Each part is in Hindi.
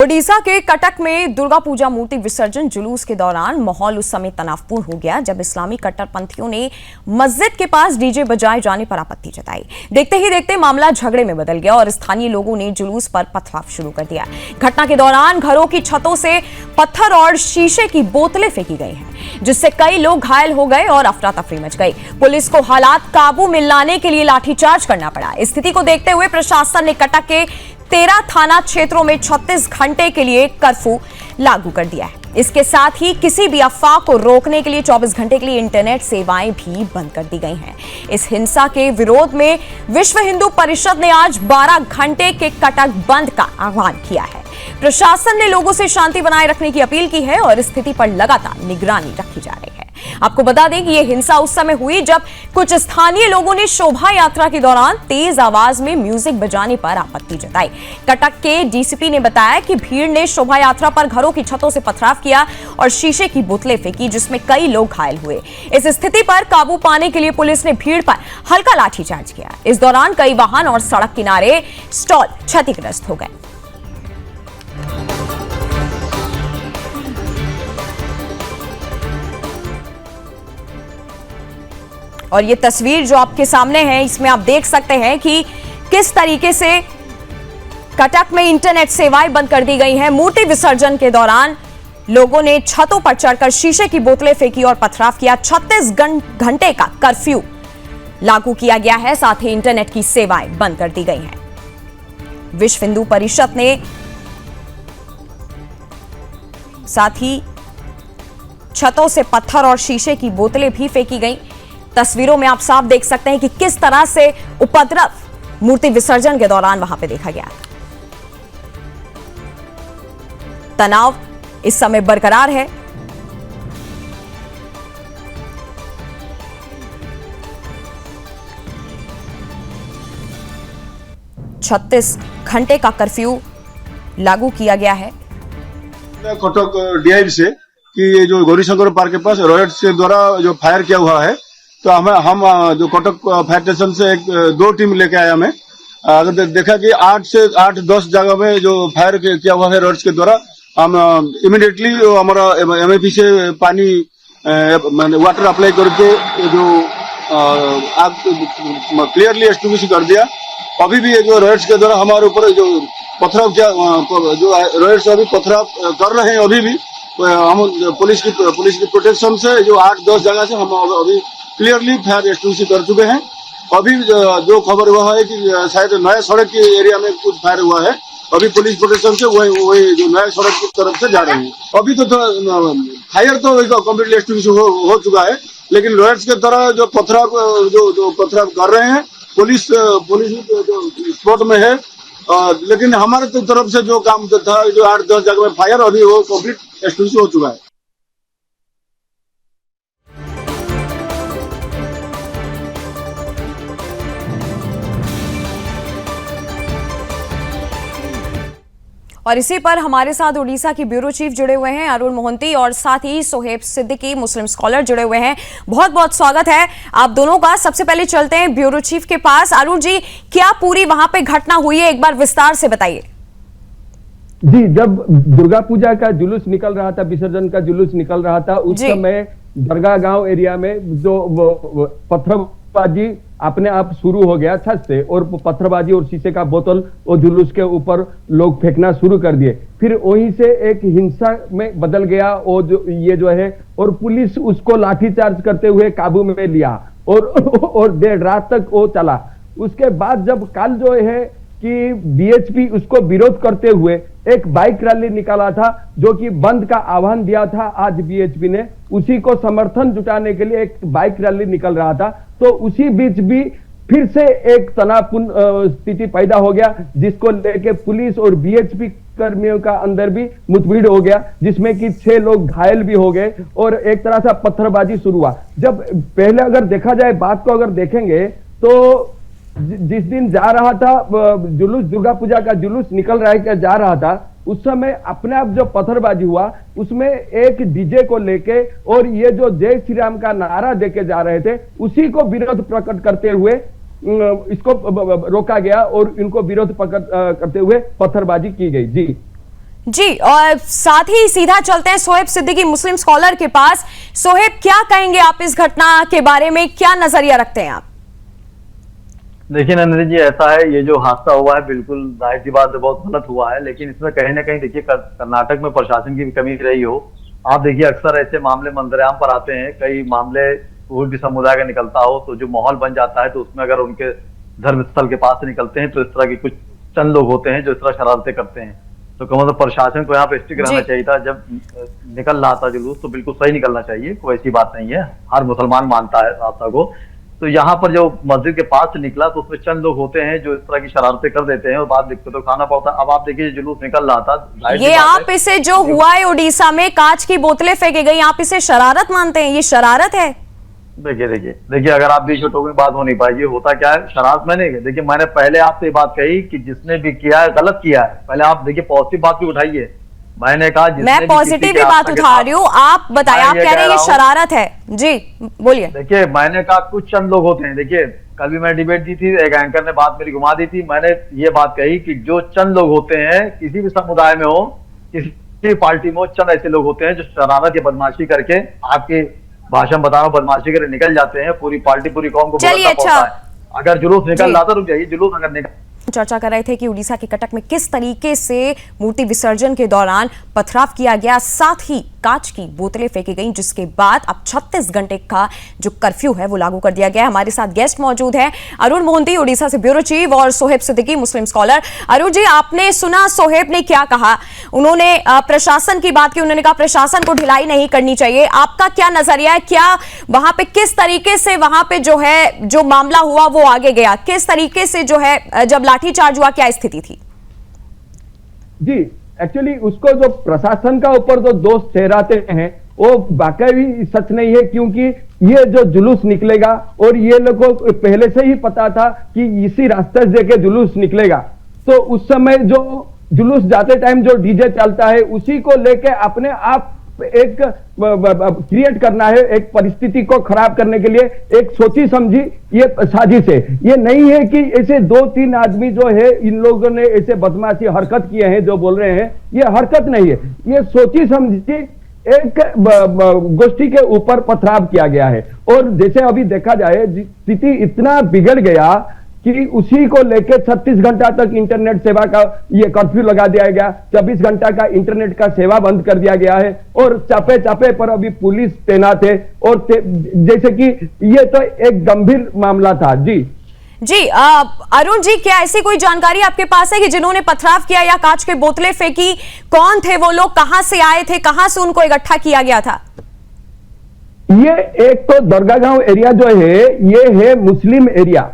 ओडिशा के कटक में दुर्गा पूजा मूर्ति विसर्जन जुलूस के दौरान माहौल उस समय तनावपूर्ण हो गया जब इस्लामी कट्टरपंथियों ने मस्जिद के पास डीजे बजाए जाने पर आपत्ति जताई। देखते ही देखते मामला झगड़े में बदल गया और स्थानीय लोगों ने जुलूस पर पथराव शुरू कर दिया। घटना के दौरान घरों की छतों से पत्थर और शीशे की बोतलें फेंकी गई हैं, जिससे कई लोग घायल हो गए और अफरा तफरी मच गई। पुलिस को हालात काबू में लाने के लिए लाठीचार्ज करना पड़ा। स्थिति को देखते हुए प्रशासन ने कटक के 13 थाना क्षेत्रों में 36 घंटे के लिए कर्फ्यू लागू कर दिया है। इसके साथ ही किसी भी अफवाह को रोकने के लिए 24 घंटे के लिए इंटरनेट सेवाएं भी बंद कर दी गई हैं। इस हिंसा के विरोध में विश्व हिंदू परिषद ने आज 12 घंटे के कटक बंद का आह्वान किया है। प्रशासन ने लोगों से शांति बनाए रखने की अपील की है और स्थिति पर लगातार निगरानी रखी जा रही है। आपको बता दें कि यह हिंसा उस समय हुई जब कुछ स्थानीय लोगों ने शोभा यात्रा के दौरान तेज आवाज में म्यूजिक बजाने पर आपत्ति जताई। कटक के डीसीपी ने बताया कि भीड़ ने शोभा यात्रा पर घरों की छतों से पथराव किया और शीशे की बोतलें फेंकी, जिसमें कई लोग घायल हुए। इस स्थिति पर काबू पाने के लिए पुलिस ने भीड़ पर हल्का लाठीचार्ज किया। इस दौरान कई वाहन और सड़क किनारे स्टॉल क्षतिग्रस्त हो गए। और ये तस्वीर जो आपके सामने है, इसमें आप देख सकते हैं कि किस तरीके से कटक में इंटरनेट सेवाएं बंद कर दी गई हैं। मूर्ति विसर्जन के दौरान लोगों ने छतों पर चढ़कर शीशे की बोतलें फेंकी और पथराव किया। 36 घंटे का कर्फ्यू लागू किया गया है, साथ ही इंटरनेट की सेवाएं बंद कर दी गई हैं। विश्व हिंदू परिषद ने साथ ही छतों से पत्थर और शीशे की बोतलें भी फेंकी गई। तस्वीरों में आप साफ देख सकते हैं कि किस तरह से उपद्रव मूर्ति विसर्जन के दौरान वहां पे देखा गया। तनाव इस समय बरकरार है। छत्तीस घंटे का कर्फ्यू लागू किया गया है। कटक डीआईबी से कि ये जो गौरीशंकर पार्क के पास रॉयट्स के द्वारा जो फायर किया हुआ है, तो हम जो कटक फायर स्टेशन से दो टीम लेके आए। हमें अगर देखा कि 8 से 10 जगह में जो फायर किया हुआ है रॉड्स के द्वारा, हम इमीडिएटली हमारा एमएपी से पानी वाटर अप्लाई करके जो आग क्लियरली एक्सटिंग्विश कर दिया। अभी भी ये जो रॉड्स के द्वारा हमारे ऊपर जो पथराव किया, जो रॉड्स अभी पथराव कर रहे हैं, अभी भी हम पुलिस की प्रोटेक्शन से जो 8-10 जगह से हम अभी क्लियरली फायर एक्सटिंग्विश कर चुके हैं। अभी जो खबर हुआ है कि शायद नया सड़क के एरिया में कुछ फायर हुआ है। अभी पुलिस प्रोटेक्शन से वही जो नया सड़क की तरफ से जा रहे हैं। अभी तो फायर तो कम्प्लीटली एक्सटिंग्विश हो चुका है, लेकिन रॉयट्स के तरह जो पथराव कर रहे हैं, पुलिस जो स्पॉट में है। लेकिन हमारे तो तरफ से जो काम था, जो 8-10 जगह में फायर, अभी वो कम्प्लीट एक्सटिंग्विश हो चुका है। और इसी पर हमारे साथ उड़ीसा की ब्यूरो चीफ जुड़े हुए हैं अरुण मोहंती, और साथ ही सोहेब सिद्दीकी मुस्लिम स्कॉलर जुड़े हुए हैं। बहुत बहुत स्वागत है आप दोनों का। सबसे पहले चलते हैं ब्यूरो चीफ के पास। अरुण जी, क्या पूरी वहां पे घटना हुई है, एक बार विस्तार से बताइए। जी, जब दुर्गा पूजा का जुलूस निकल रहा था, विसर्जन का जुलूस निकल रहा था, उस समय दरगाह गांव एरिया में जो पत्थरबाजी अपने आप शुरू हो गया छत से, और पत्थरबाजी और शीशे का बोतल वो जुलूस के ऊपर लोग फेंकना शुरू कर दिए। फिर वहीं से एक हिंसा में बदल गया ये जो है, और पुलिस उसको लाठीचार्ज करते हुए काबू में लिया और देर रात तक वो चला। उसके बाद जब कल जो है कि बीएचपी उसको विरोध करते हुए एक बाइक रैली निकाला था, जो कि बंद का आह्वान दिया था आज बीएचपी ने, उसी को समर्थन जुटाने के लिए एक बाइक रैली निकल रहा था। तो उसी बीच भी फिर से एक तनावपूर्ण स्थिति पैदा हो गया, जिसको लेके पुलिस और बीएचपी कर्मियों का अंदर भी मुठभेड़ हो गया, जिसमें कि 6 लोग घायल भी हो गए और एक तरह से पत्थरबाजी शुरू हुआ। जब पहले अगर देखा जाए, बात को अगर देखेंगे तो जिस दिन जा रहा था जुलूस, दुर्गा पूजा का जुलूस निकल जा रहा था, उस समय अपने आप जो पत्थरबाजी हुआ, उसमें एक डीजे को लेके और ये जो जय श्री राम का नारा देके जा रहे थे, उसी को विरोध प्रकट करते हुए इसको रोका गया और इनको विरोध करते हुए पत्थरबाजी की गई। जी जी, और साथ ही सीधा चलते हैं सोहेब सिद्दीकी मुस्लिम स्कॉलर के पास। सोहेब, क्या कहेंगे आप इस घटना के बारे में, क्या नजरिया रखते हैं आप? देखिए नंदनी जी, ऐसा है, ये जो हादसा हुआ है बिल्कुल जाहिर सी बात है बहुत गलत हुआ है, लेकिन इसमें कहीं ना कहीं देखिए कर्नाटक में प्रशासन की भी कमी रही हो। आप देखिए अक्सर ऐसे मामले मंजरेआम पर आते हैं, कई मामले कोई भी समुदाय का निकलता हो तो जो माहौल बन जाता है तो उसमें अगर उनके धर्म स्थल के पास से निकलते हैं तो इस तरह के कुछ चंद लोग होते हैं जो इस तरह शरारतें करते हैं। तो कम मतलब प्रशासन को यहाँ पे स्ट्रिक्ट रहना चाहिए था। जब निकल रहा था जुलूस तो बिल्कुल सही निकलना चाहिए, कोई ऐसी बात नहीं है, हर मुसलमान मानता है रास्ता को। तो यहाँ पर जो मस्जिद के पास से निकला तो उसमें चंद लोग होते हैं जो इस तरह की शरारतें कर देते हैं और बाद दिक्कत तो खाना पड़ता है। अब आप देखिए जुलूस निकल रहा था, ये आप इसे जो हुआ है उड़ीसा में, कांच की बोतलें फेंकी गई, आप इसे शरारत मानते हैं? ये शरारत है? देखिए अगर आप बीच में टोकने बात हो नहीं पाएगी, होता क्या है शरारत मैंने देखिए मैंने पहले आपसे ये बात कही कि जिसने भी किया है गलत किया है। पहले आप देखिए पॉजिटिव बात भी उठाइए। मैंने कहा मैं पॉजिटिव ही बात उठा रही हूँ, आप बताइए, आप कह रहे हैं ये शरारत है। जी बोलिए। देखिए मैंने कहा कुछ चंद लोग होते हैं, देखिए कल भी मैं डिबेट दी थी, एक एंकर ने बात मेरी घुमा दी थी। मैंने ये बात कही कि जो चंद लोग होते हैं किसी भी समुदाय में हो, किसी पार्टी में हो, चंद ऐसे लोग होते हैं जो शरारत या बदमाशी करके, आपके भाषण बता रहा हूं, बदमाशी करके निकल जाते हैं, पूरी पार्टी पूरी कौम को चलिए अच्छा, अगर जुलूस निकल रहा था, रुक जाइए, जुलूस अगर निकल चर्चा कर रहे थे कि उड़ीसा के कटक में किस तरीके से मूर्ति विसर्जन के दौरान पथराव किया गया, साथ ही कांच की बोतलें फेंकी गईं, जिसके बाद अब 36 घंटे का जो कर्फ्यू है वो लागू कर दिया गया है। हमारे साथ गेस्ट मौजूद हैं, अरुण मोहंती उड़ीसा से ब्यूरो चीफ और सोहेब सिद्दीकी मुस्लिम स्कॉलर। अरुण जी, आपने सुना सोहेब ने क्या कहा? उन्होंने प्रशासन की बात की, उन्होंने कहा प्रशासन को ढिलाई नहीं करनी चाहिए। आपका क्या नजरिया है? क्या वहां पे किस तरीके से वहां पे जो है जो मामला हुआ वो आगे गया, किस तरीके से जो है जब लाठीचार्ज हुआ क्या स्थिति थी? जी, एक्चुअली उसको जो प्रशासन का ऊपर जो दोष ठहराते हैं वो वाकई सच नहीं है, क्योंकि ये जो जुलूस निकलेगा और ये लोगों को पहले से ही पता था कि इसी रास्ते से के जुलूस निकलेगा। तो उस समय जो जुलूस जाते टाइम जो डीजे चलता है उसी को लेके अपने आप एक क्रिएट करना है, एक परिस्थिति को खराब करने के लिए एक सोची समझी ये साजिश है। ये नहीं है कि ऐसे 2-3 आदमी जो है इन लोगों ने ऐसे बदमाशी हरकत किए हैं जो बोल रहे हैं, ये हरकत नहीं है, ये सोची समझी एक गोष्ठी के ऊपर पथराव किया गया है। और जैसे अभी देखा जाए स्थिति इतना बिगड़ गया कि उसी को लेके 36 घंटा तक इंटरनेट सेवा का ये कर्फ्यू लगा दिया गया, 24 घंटा का इंटरनेट का सेवा बंद कर दिया गया है और चापे चापे पर अभी पुलिस तैनात है। और जैसे कि ये तो एक गंभीर मामला था। जी अरुण जी, क्या ऐसी कोई जानकारी आपके पास है कि जिन्होंने पथराव किया या कांच के बोतलें फेंकी, कौन थे वो लोग, कहां से आए थे, कहां से उनको इकट्ठा किया गया था? ये एक तो दरगाह एरिया जो है ये है मुस्लिम एरिया,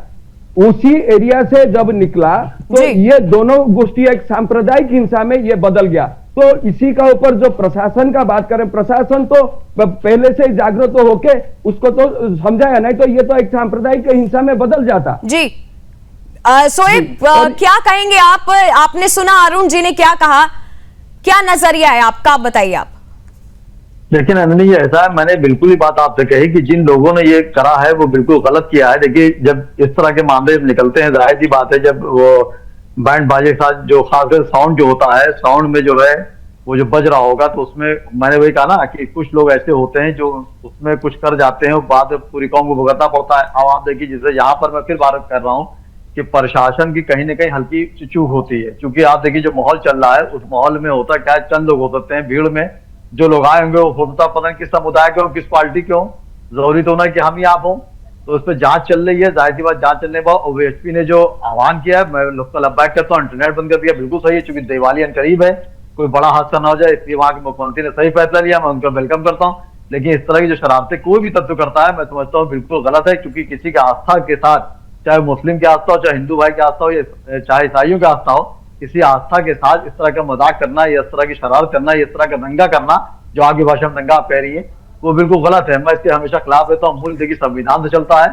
उसी एरिया से जब निकला तो ये दोनों गोष्ठी एक सांप्रदायिक हिंसा में ये बदल गया। तो इसी का ऊपर जो प्रशासन का बात करें, प्रशासन तो पहले से जागरूक तो होके उसको तो समझाया, नहीं तो ये तो एक सांप्रदायिक हिंसा में बदल जाता। जी सोहेब, क्या कहेंगे आप? आपने सुना अरुण जी ने क्या कहा, क्या नजरिया है आपका, आप बताइए। आप देखिए नंदनी, ये ऐसा है, मैंने बिल्कुल ही बात आपसे कही कि जिन लोगों ने ये करा है वो बिल्कुल गलत किया है। देखिए जब इस तरह के मामले निकलते हैं, जाहिर सी बात है, जब वो बैंड बाजे के साथ जो खासकर साउंड जो होता है, साउंड में जो है वो जो बज रहा होगा, तो उसमें मैंने वही कहा ना कि कुछ लोग ऐसे होते हैं जो उसमें कुछ कर जाते हैं, बाद में पूरी कौम को भुगतना पड़ता है। अब आप देखिए, जैसे यहाँ पर मैं फिर बात कर रहा हूँ कि प्रशासन की कहीं ना कहीं हल्की चूक होती है, क्योंकि आप देखिए जो माहौल चल रहा है उस माहौल में होता क्या है, चंद लोग हो सकते हैं, भीड़ में जो लोग आए होंगे वो होता पता नहीं किस समुदाय के हो, किस पार्टी के हो, जरूरी तो ना कि हम ही आप हो। तो उस पर जांच चल रही है, जाहिर सी बात जांच चलने के बाद ओवीएसपी ने जो आह्वान किया है, मैं लोग का लब्बैक करता हूँ, इंटरनेट बंद कर दिया, बिल्कुल सही है, चूंकि दिवाली करीब है, कोई बड़ा हादसा ना हो जाए, इसलिए वहां के मुख्यमंत्री ने सही फैसला लिया, मैं उनका वेलकम करता हूँ। लेकिन इस तरह की जो शरारतें कोई भी तत्व करता है, मैं समझता हूँ बिल्कुल गलत है, क्योंकि किसी की आस्था के साथ, चाहे मुस्लिम की आस्था हो, चाहे हिंदू भाई की आस्था हो, या चाहे ईसाइयों की आस्था हो, किसी आस्था के साथ इस तरह का मजाक करना, या इस तरह की शरारत करना, इस तरह का दंगा करना, जो आगे भाषा में दंगा आप कह रही है, वो बिल्कुल गलत है। मैं इसके हमेशा खिलाफ रहता हूँ। मूल देखिए संविधान से चलता है,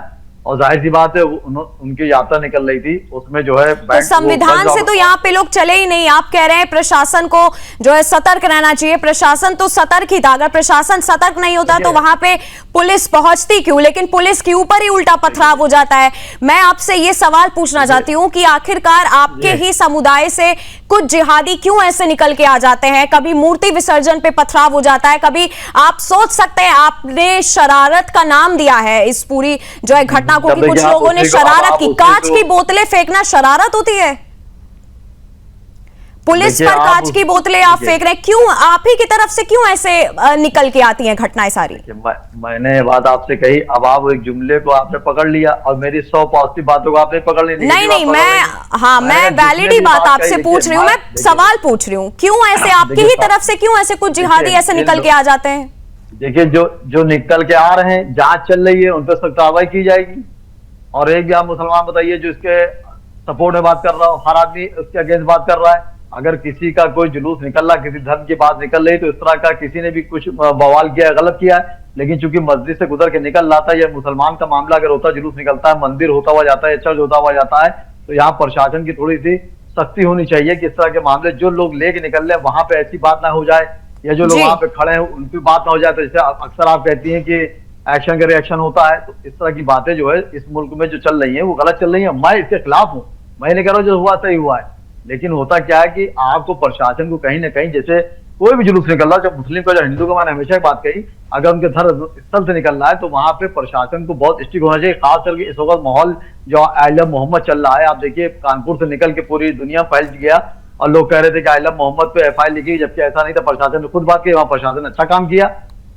और जाहिर सी बात है उनकी यात्रा निकल रही थी, उसमें जो है तो संविधान से तो यहाँ पे लोग चले ही नहीं। आप कह रहे हैं प्रशासन को जो है सतर्क रहना चाहिए, प्रशासन तो सतर्क ही था। अगर प्रशासन सतर्क नहीं होता तो वहां पे पुलिस पहुंचती क्यों? लेकिन पुलिस के ऊपर ही उल्टा पथराव हो जाता है। मैं आपसे ये सवाल पूछना चाहती हूँ कि आखिरकार आपके ही समुदाय से कुछ जिहादी क्यों ऐसे निकल के आ जाते हैं? कभी मूर्ति विसर्जन पे पथराव हो जाता है, कभी आप सोच सकते हैं आपने शरारत का नाम दिया है इस पूरी जो है घटना को, कि कुछ लोगों ने शरारत की। कांच की बोतलें फेंकना शरारत होती है? पुलिस पर कांच की बोतलें आप फेंक रहे हैं, क्यों? आप ही की तरफ से क्यों ऐसे निकल के आती हैं घटनाएं सारी? मैंने बात आपसे कही, अब आप एक जुमले को आपने पकड़ लिया और मेरी 100 पॉजिटिव बातों को आपने पकड़ ली। नहीं, मैं वैलिड ही बात आपसे पूछ रही हूँ, मैं सवाल पूछ रही हूँ, क्यों ऐसे आपकी ही तरफ से क्यों ऐसे कुछ जिहादी ऐसे निकल के आ जाते हैं? देखिए, जो निकल के आ रहे हैं, जांच चल रही है, उन पर सख्त कार्रवाई की जाएगी। और एक भी आप मुसलमान बताइए जो इसके सपोर्ट में बात कर रहा हो, हर आदमी उसके अगेंस्ट बात कर रहा है। अगर किसी का कोई जुलूस निकल रहा, किसी धर्म की बात निकल रही, तो इस तरह का किसी ने भी कुछ बवाल किया है, गलत किया है। लेकिन चूंकि मस्जिद से गुजर के निकल रहा था, या मुसलमान का मामला अगर होता, जुलूस निकलता है, मंदिर होता हुआ जाता है, चर्च होता हुआ जाता है, तो यहाँ प्रशासन की थोड़ी सी सख्ती होनी चाहिए कि इस तरह के मामले जो लोग लेके निकल रहे हैं वहां पे ऐसी बात ना हो जाए, या जो लोग वहां पे खड़े हैं उनकी बात ना हो जाए। तो जैसे अक्सर आप कहती हैं कि एक्शन का रिएक्शन होता है, तो इस तरह की बातें जो है इस मुल्क में जो चल रही है वो गलत चल रही है। मैं इसके खिलाफ हूँ, मैं नहीं कह रहा हूँ जो हुआ सही हुआ है, लेकिन होता क्या है कि आपको प्रशासन को कहीं ना कहीं, जैसे कोई भी जुलूस निकल रहा है, चाहे मुस्लिम का, चाहे हिंदू का, मैंने हमेशा एक बात कही, अगर उनके धर्म स्थल से निकल रहा है तो वहां पे प्रशासन को बहुत स्ट्रिक्ट होना चाहिए। खास करके इस वक्त माहौल जो आई लव मोहम्मद चल रहा है, आप देखिए कानपुर से निकल के पूरी दुनिया फैल गया और लोग कह रहे थे कि आई लव मोहम्मद पे FIR लिखी, जबकि ऐसा नहीं था। प्रशासन ने खुद बात की, वहां प्रशासन अच्छा काम किया।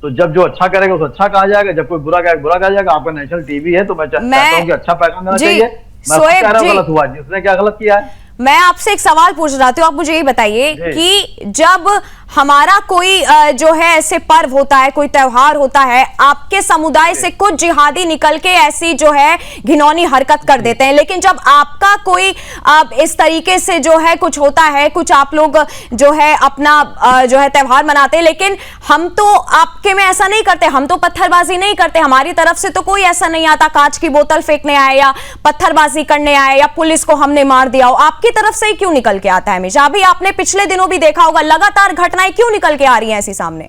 तो जब जो अच्छा करेगा उसे अच्छा कहा जाएगा, जब कोई बुरा करेगा बुरा कहा जाएगा। आपका नेशनल टीवी है तो मैं चाहता हूँ कि अच्छा पैगाम देना चाहिए। मैं कह रहा हूँ गलत हुआ, जिसने क्या गलत किया है। मैं आपसे एक सवाल पूछना चाहती हूँ, आप मुझे ये बताइए कि जब हमारा कोई जो है ऐसे पर्व होता है, कोई त्योहार होता है, आपके समुदाय से कुछ जिहादी निकल के ऐसी जो है घिनौनी हरकत कर देते हैं, लेकिन जब आपका कोई इस तरीके से जो है कुछ होता है, कुछ आप लोग जो है अपना जो है त्योहार मनाते हैं, लेकिन हम तो आपके में ऐसा नहीं करते, हम तो पत्थरबाजी नहीं करते, हमारी तरफ से तो कोई ऐसा नहीं आता कांच की बोतल फेंकने आए या पत्थरबाजी करने आए या पुलिस को हमने मार दिया हो। आपकी तरफ से ही क्यों निकल के आता है हमेशा? अभी आपने पिछले दिनों भी देखा होगा, लगातार घटनाएं क्यों निकल के आ रही हैं ऐसी सामने?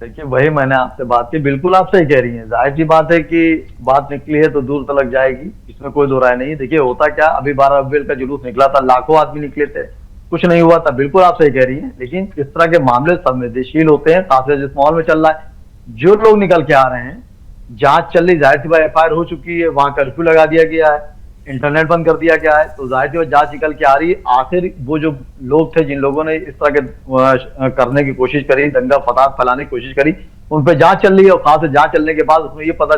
देखिए, वही मैंने आपसे बात की, बिल्कुल आप सही कह रही हैं। जाहिर सी बात है कि बात निकली है तो दूर तक जाएगी, इसमें कोई दो राय नहीं। देखिए, होता क्या, अभी 12 अप्रैल का जुलूस निकला था, लाखों आदमी निकले थे, कुछ नहीं हुआ था। बिल्कुल आप सही कह रही हैं, लेकिन इस तरह के मामले संवेदनशील होते हैं, खासकर जिस माहौल में चल रहा है। जो लोग निकल के आ रहे हैं, जांच चल रही, जाहिर सी बात FIR हो चुकी है, वहां कर्फ्यू लगा दिया गया है, इंटरनेट बंद कर दिया गया है, तो जाहिर सी बात जांच निकल के आ रही है। आखिर वो जो लोग थे, जिन लोगों ने इस तरह के करने की कोशिश करी, दंगा फसाद फैलाने की कोशिश करी, उन पर जांच चल रही है। और खास जांच चलने के बाद उसमें ये पता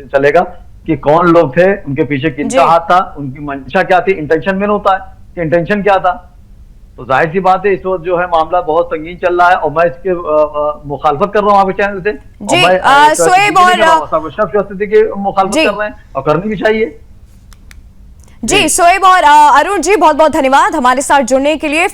चलेगा कि कौन लोग थे, उनके पीछे किनका हाथ था, उनकी मंशा क्या थी। इंटेंशन मेन होता है कि इंटेंशन क्या था। तो जाहिर सी बात है इस वक्त जो है मामला बहुत संगीन चल रहा है, और मैं इसके मुखालफत कर रहा हूँ आपके चैनल से। शोएब और की मुखालफत कर रहे हैं और करनी भी चाहिए। जी, शोएब और अरुण जी, बहुत बहुत धन्यवाद हमारे साथ जुड़ने के लिए।